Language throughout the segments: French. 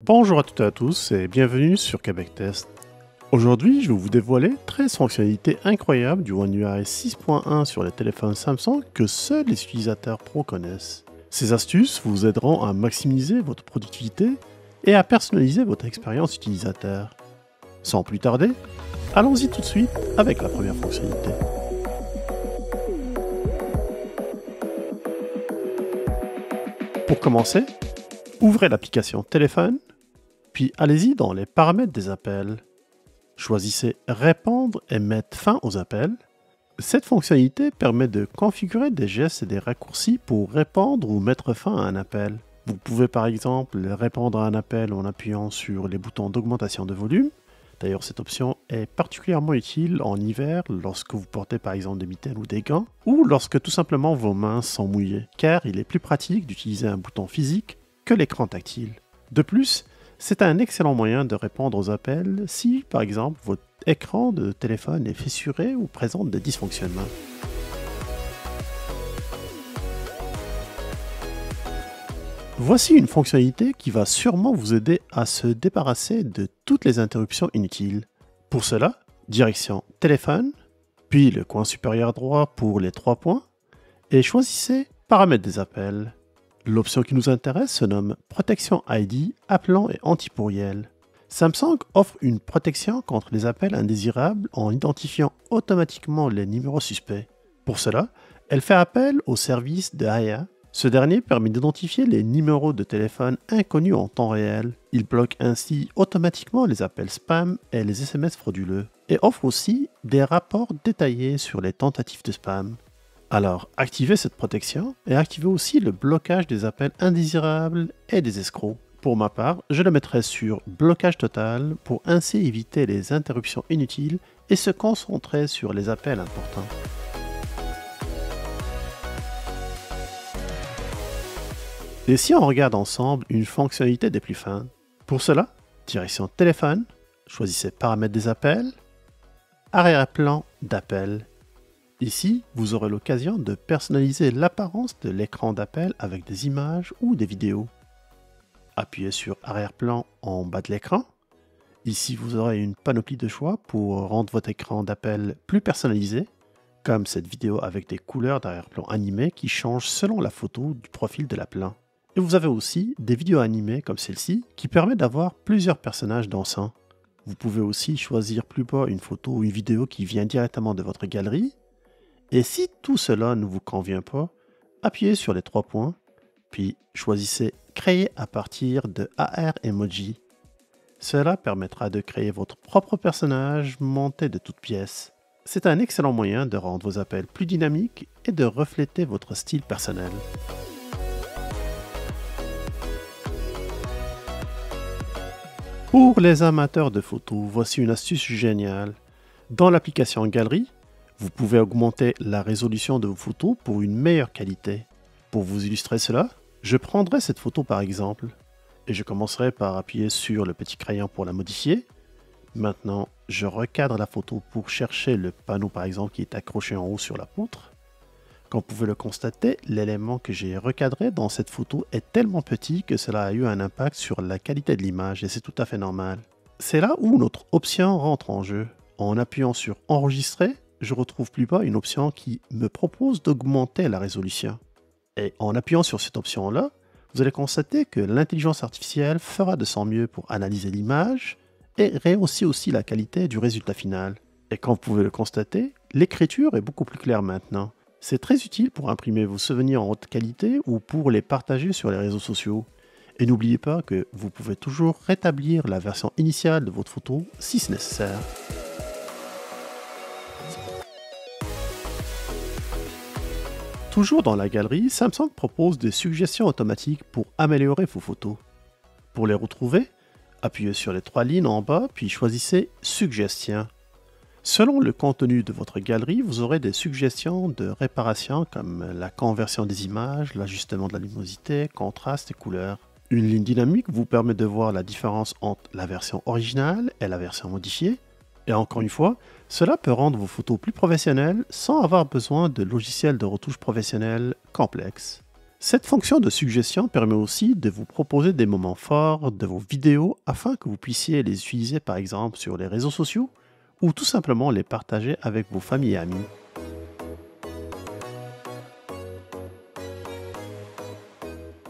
Bonjour à toutes et à tous et bienvenue sur Québec Test. Aujourd'hui, je vais vous dévoiler 13 fonctionnalités incroyables du One UI 6.1 sur les téléphones Samsung que seuls les utilisateurs pro connaissent. Ces astuces vous aideront à maximiser votre productivité et à personnaliser votre expérience utilisateur. Sans plus tarder, allons-y tout de suite avec la première fonctionnalité. Pour commencer, ouvrez l'application Téléphone, puis allez-y dans les paramètres des appels. Choisissez Répondre et mettre fin aux appels. Cette fonctionnalité permet de configurer des gestes et des raccourcis pour répondre ou mettre fin à un appel. Vous pouvez par exemple répondre à un appel en appuyant sur les boutons d'augmentation de volume. D'ailleurs, cette option est particulièrement utile en hiver lorsque vous portez par exemple des mitaines ou des gants, ou lorsque tout simplement vos mains sont mouillées, car il est plus pratique d'utiliser un bouton physique que l'écran tactile. De plus, c'est un excellent moyen de répondre aux appels si, par exemple, votre écran de téléphone est fissuré ou présente des dysfonctionnements. Voici une fonctionnalité qui va sûrement vous aider à se débarrasser de toutes les interruptions inutiles. Pour cela, direction Téléphone, puis le coin supérieur droit pour les 3 points, et choisissez Paramètres des appels. L'option qui nous intéresse se nomme Protection ID, appelant et anti-pourriel. Samsung offre une protection contre les appels indésirables en identifiant automatiquement les numéros suspects. Pour cela, elle fait appel au service de Aya. Ce dernier permet d'identifier les numéros de téléphone inconnus en temps réel. Il bloque ainsi automatiquement les appels spam et les SMS frauduleux, et offre aussi des rapports détaillés sur les tentatives de spam. Alors, activez cette protection et activez aussi le blocage des appels indésirables et des escrocs. Pour ma part, je le mettrai sur blocage total pour ainsi éviter les interruptions inutiles et se concentrer sur les appels importants. Et si on regarde ensemble une fonctionnalité des plus fins? Pour cela, direction Téléphone, choisissez Paramètres des appels, arrière-plan d'appel. Ici, vous aurez l'occasion de personnaliser l'apparence de l'écran d'appel avec des images ou des vidéos. Appuyez sur Arrière-plan en bas de l'écran. Ici, vous aurez une panoplie de choix pour rendre votre écran d'appel plus personnalisé, comme cette vidéo avec des couleurs d'arrière-plan animées qui changent selon la photo du profil de l'appelant. Et vous avez aussi des vidéos animées comme celle-ci qui permet d'avoir plusieurs personnages dansant. Vous pouvez aussi choisir plus bas une photo ou une vidéo qui vient directement de votre galerie. Et si tout cela ne vous convient pas, appuyez sur les 3 points, puis choisissez Créer à partir de AR Emoji. Cela permettra de créer votre propre personnage monté de toutes pièces. C'est un excellent moyen de rendre vos appels plus dynamiques et de refléter votre style personnel. Pour les amateurs de photos, voici une astuce géniale. Dans l'application Galerie, vous pouvez augmenter la résolution de vos photos pour une meilleure qualité. Pour vous illustrer cela, je prendrai cette photo par exemple, et je commencerai par appuyer sur le petit crayon pour la modifier. Maintenant, je recadre la photo pour chercher le panneau par exemple qui est accroché en haut sur la poutre. Comme vous pouvez le constater, l'élément que j'ai recadré dans cette photo est tellement petit que cela a eu un impact sur la qualité de l'image et c'est tout à fait normal. C'est là où notre option rentre en jeu. En appuyant sur Enregistrer, je retrouve plus bas une option qui me propose d'augmenter la résolution. Et en appuyant sur cette option-là, vous allez constater que l'intelligence artificielle fera de son mieux pour analyser l'image et rehausser aussi la qualité du résultat final. Et comme vous pouvez le constater, l'écriture est beaucoup plus claire maintenant. C'est très utile pour imprimer vos souvenirs en haute qualité ou pour les partager sur les réseaux sociaux. Et n'oubliez pas que vous pouvez toujours rétablir la version initiale de votre photo si c'est nécessaire. Toujours dans la galerie, Samsung propose des suggestions automatiques pour améliorer vos photos. Pour les retrouver, appuyez sur les 3 lignes en bas puis choisissez Suggestions. Selon le contenu de votre galerie, vous aurez des suggestions de réparation comme la conversion des images, l'ajustement de la luminosité, contraste et couleurs. Une ligne dynamique vous permet de voir la différence entre la version originale et la version modifiée. Et encore une fois, cela peut rendre vos photos plus professionnelles sans avoir besoin de logiciels de retouche professionnels complexes. Cette fonction de suggestion permet aussi de vous proposer des moments forts de vos vidéos afin que vous puissiez les utiliser par exemple sur les réseaux sociaux ou tout simplement les partager avec vos familles et amis.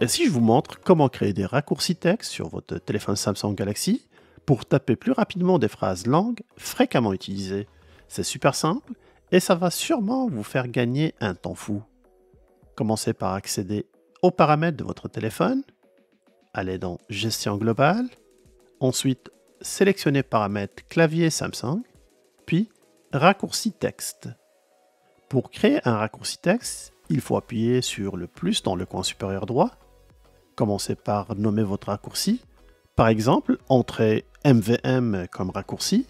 Et si je vous montre comment créer des raccourcis texte sur votre téléphone Samsung Galaxy pour taper plus rapidement des phrases langues fréquemment utilisées. C'est super simple et ça va sûrement vous faire gagner un temps fou. Commencez par accéder aux paramètres de votre téléphone, allez dans Gestion globale, ensuite sélectionnez paramètres clavier Samsung, puis raccourci texte. Pour créer un raccourci texte, il faut appuyer sur le plus dans le coin supérieur droit. Commencez par nommer votre raccourci. Par exemple, entrez MVM comme raccourci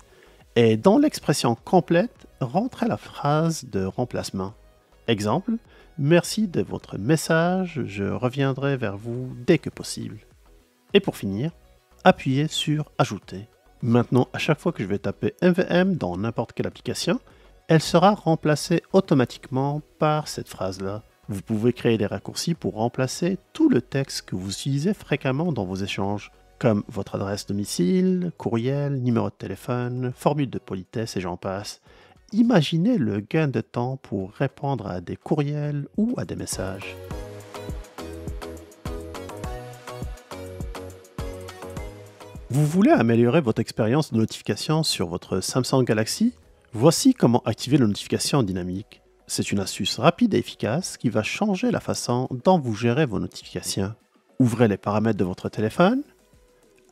et dans l'expression complète, rentrez la phrase de remplacement. Exemple, merci de votre message, je reviendrai vers vous dès que possible. Et pour finir, appuyez sur Ajouter. Maintenant, à chaque fois que je vais taper MVM dans n'importe quelle application, elle sera remplacée automatiquement par cette phrase-là. Vous pouvez créer des raccourcis pour remplacer tout le texte que vous utilisez fréquemment dans vos échanges, comme votre adresse domicile, courriel, numéro de téléphone, formule de politesse et j'en passe. Imaginez le gain de temps pour répondre à des courriels ou à des messages. Vous voulez améliorer votre expérience de notification sur votre Samsung Galaxy? Voici comment activer la notification dynamique. C'est une astuce rapide et efficace qui va changer la façon dont vous gérez vos notifications. Ouvrez les paramètres de votre téléphone,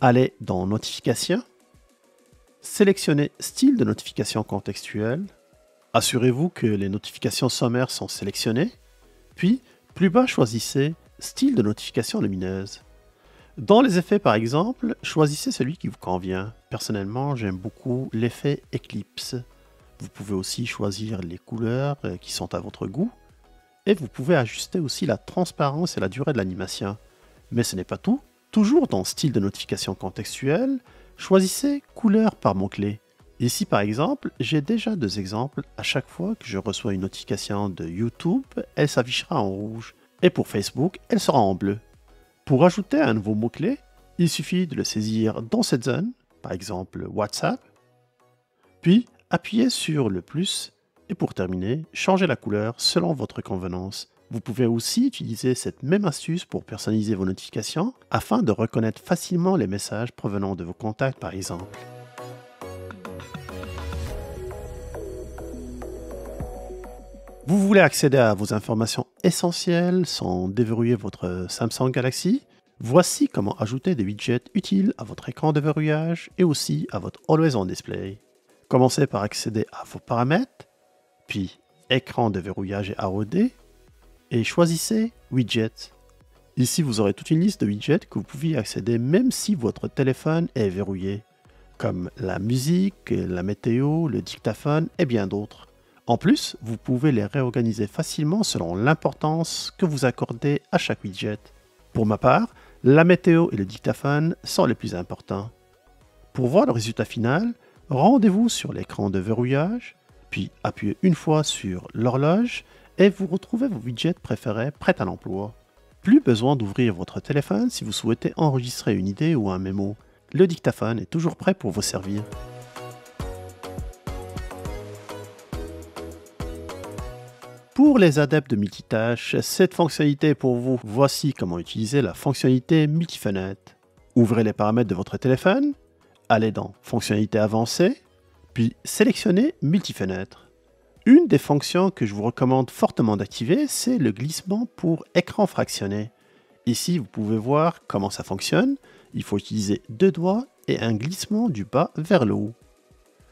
allez dans Notifications, sélectionnez Style de notification contextuelle, assurez-vous que les notifications sommaires sont sélectionnées, puis plus bas choisissez Style de notification lumineuse. Dans les effets par exemple, choisissez celui qui vous convient. Personnellement, j'aime beaucoup l'effet Eclipse. Vous pouvez aussi choisir les couleurs qui sont à votre goût et vous pouvez ajuster aussi la transparence et la durée de l'animation. Mais ce n'est pas tout. Toujours dans Style de notification contextuelle, choisissez Couleur par mot-clé. Ici par exemple, j'ai déjà 2 exemples. À chaque fois que je reçois une notification de YouTube, elle s'affichera en rouge. Et pour Facebook, elle sera en bleu. Pour ajouter un nouveau mot-clé, il suffit de le saisir dans cette zone, par exemple WhatsApp, puis appuyez sur le plus et pour terminer, changez la couleur selon votre convenance. Vous pouvez aussi utiliser cette même astuce pour personnaliser vos notifications afin de reconnaître facilement les messages provenant de vos contacts par exemple. Vous voulez accéder à vos informations essentielles sans déverrouiller votre Samsung Galaxy? Voici comment ajouter des widgets utiles à votre écran de verrouillage et aussi à votre Always On Display. Commencez par accéder à vos paramètres, puis Écran de verrouillage et AOD, et choisissez Widgets. Ici, vous aurez toute une liste de widgets que vous pouvez y accéder même si votre téléphone est verrouillé, comme la musique, la météo, le dictaphone et bien d'autres. En plus, vous pouvez les réorganiser facilement selon l'importance que vous accordez à chaque widget. Pour ma part, la météo et le dictaphone sont les plus importants. Pour voir le résultat final, rendez-vous sur l'écran de verrouillage, puis appuyez une fois sur l'horloge et vous retrouvez vos widgets préférés prêts à l'emploi. Plus besoin d'ouvrir votre téléphone si vous souhaitez enregistrer une idée ou un mémo. Le dictaphone est toujours prêt pour vous servir. Pour les adeptes de multitâches, cette fonctionnalité est pour vous. Voici comment utiliser la fonctionnalité multifenêtre. Ouvrez les paramètres de votre téléphone, allez dans Fonctionnalités avancées, puis sélectionnez Multifenêtre. Une des fonctions que je vous recommande fortement d'activer, c'est le glissement pour écran fractionné. Ici, vous pouvez voir comment ça fonctionne. Il faut utiliser 2 doigts et un glissement du bas vers le haut.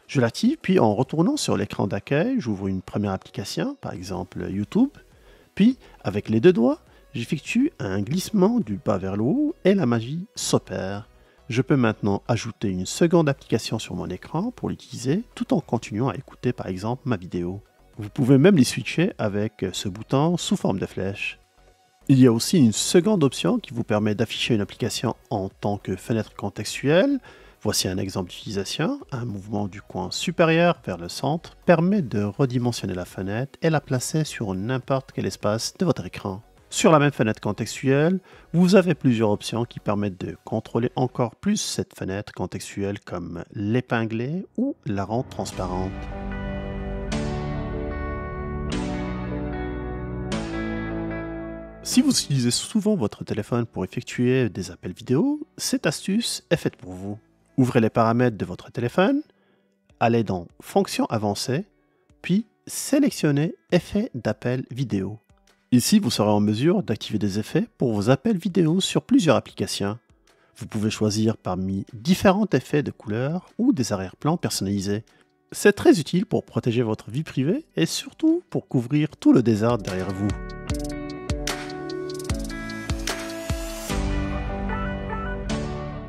Je l'active, puis en retournant sur l'écran d'accueil, j'ouvre une première application, par exemple YouTube, puis avec les 2 doigts, j'effectue un glissement du bas vers le haut et la magie s'opère. Je peux maintenant ajouter une seconde application sur mon écran pour l'utiliser tout en continuant à écouter par exemple ma vidéo. Vous pouvez même les switcher avec ce bouton sous forme de flèche. Il y a aussi une seconde option qui vous permet d'afficher une application en tant que fenêtre contextuelle. Voici un exemple d'utilisation. Un mouvement du coin supérieur vers le centre permet de redimensionner la fenêtre et la placer sur n'importe quel espace de votre écran. Sur la même fenêtre contextuelle, vous avez plusieurs options qui permettent de contrôler encore plus cette fenêtre contextuelle comme l'épingler ou la rendre transparente. Si vous utilisez souvent votre téléphone pour effectuer des appels vidéo, cette astuce est faite pour vous. Ouvrez les paramètres de votre téléphone, allez dans Fonctions avancées, puis sélectionnez Effets d'appel vidéo. Ici, vous serez en mesure d'activer des effets pour vos appels vidéo sur plusieurs applications. Vous pouvez choisir parmi différents effets de couleurs ou des arrière-plans personnalisés. C'est très utile pour protéger votre vie privée et surtout pour couvrir tout le désordre derrière vous.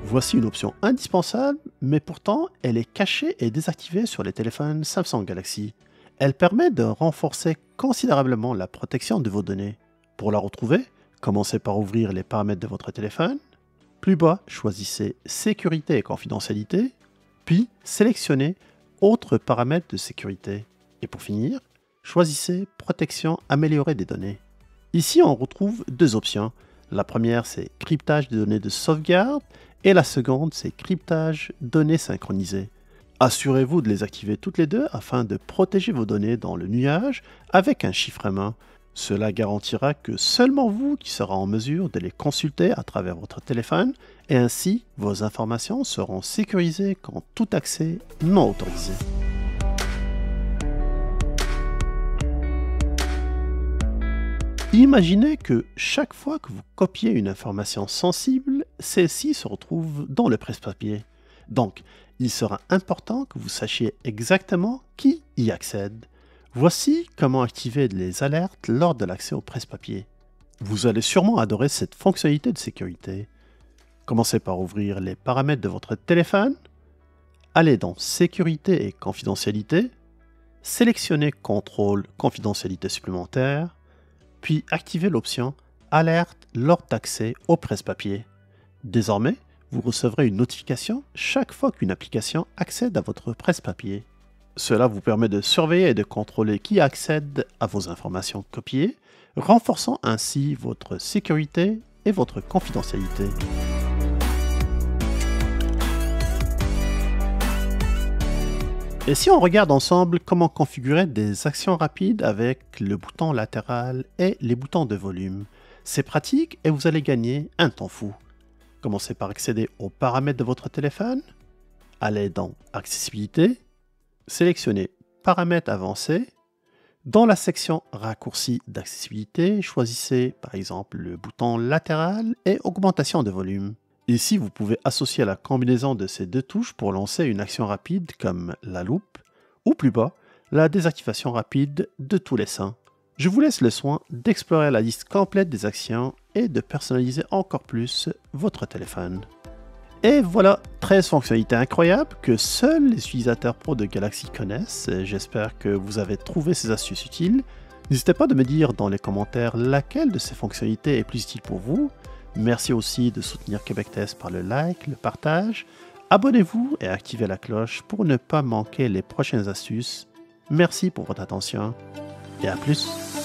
Voici une option indispensable, mais pourtant elle est cachée et désactivée sur les téléphones Samsung Galaxy. Elle permet de renforcer considérablement la protection de vos données. Pour la retrouver, commencez par ouvrir les paramètres de votre téléphone. Plus bas, choisissez Sécurité et confidentialité, puis sélectionnez Autres paramètres de sécurité. Et pour finir, choisissez Protection améliorée des données. Ici, on retrouve deux options. La première, c'est Cryptage des données de sauvegarde et la seconde, c'est Cryptage données synchronisées. Assurez-vous de les activer toutes les deux afin de protéger vos données dans le nuage avec un chiffrement. Cela garantira que seulement vous qui serez en mesure de les consulter à travers votre téléphone et ainsi vos informations seront sécurisées contre tout accès non autorisé. Imaginez que chaque fois que vous copiez une information sensible, celle-ci se retrouve dans le presse-papier. Donc, il sera important que vous sachiez exactement qui y accède. Voici comment activer les alertes lors de l'accès au presse-papier. Vous allez sûrement adorer cette fonctionnalité de sécurité. Commencez par ouvrir les paramètres de votre téléphone, allez dans Sécurité et confidentialité, sélectionnez Contrôle confidentialité supplémentaire, puis activez l'option Alerte lors d'accès au presse-papier. Désormais, vous recevrez une notification chaque fois qu'une application accède à votre presse-papier. Cela vous permet de surveiller et de contrôler qui accède à vos informations copiées, renforçant ainsi votre sécurité et votre confidentialité. Et si on regarde ensemble comment configurer des actions rapides avec le bouton latéral et les boutons de volume. C'est pratique et vous allez gagner un temps fou. Commencez par accéder aux paramètres de votre téléphone, allez dans Accessibilité, sélectionnez Paramètres avancés. Dans la section Raccourcis d'accessibilité, choisissez par exemple le bouton latéral et Augmentation de volume. Ici, vous pouvez associer la combinaison de ces deux touches pour lancer une action rapide comme la loupe, ou plus bas, la désactivation rapide de tous les seins. Je vous laisse le soin d'explorer la liste complète des actions et de personnaliser encore plus votre téléphone. Et voilà, 13 fonctionnalités incroyables que seuls les utilisateurs pro de Galaxy connaissent. J'espère que vous avez trouvé ces astuces utiles. N'hésitez pas de me dire dans les commentaires laquelle de ces fonctionnalités est plus utile pour vous. Merci aussi de soutenir Québec Test par le like, le partage. Abonnez-vous et activez la cloche pour ne pas manquer les prochaines astuces. Merci pour votre attention et à plus.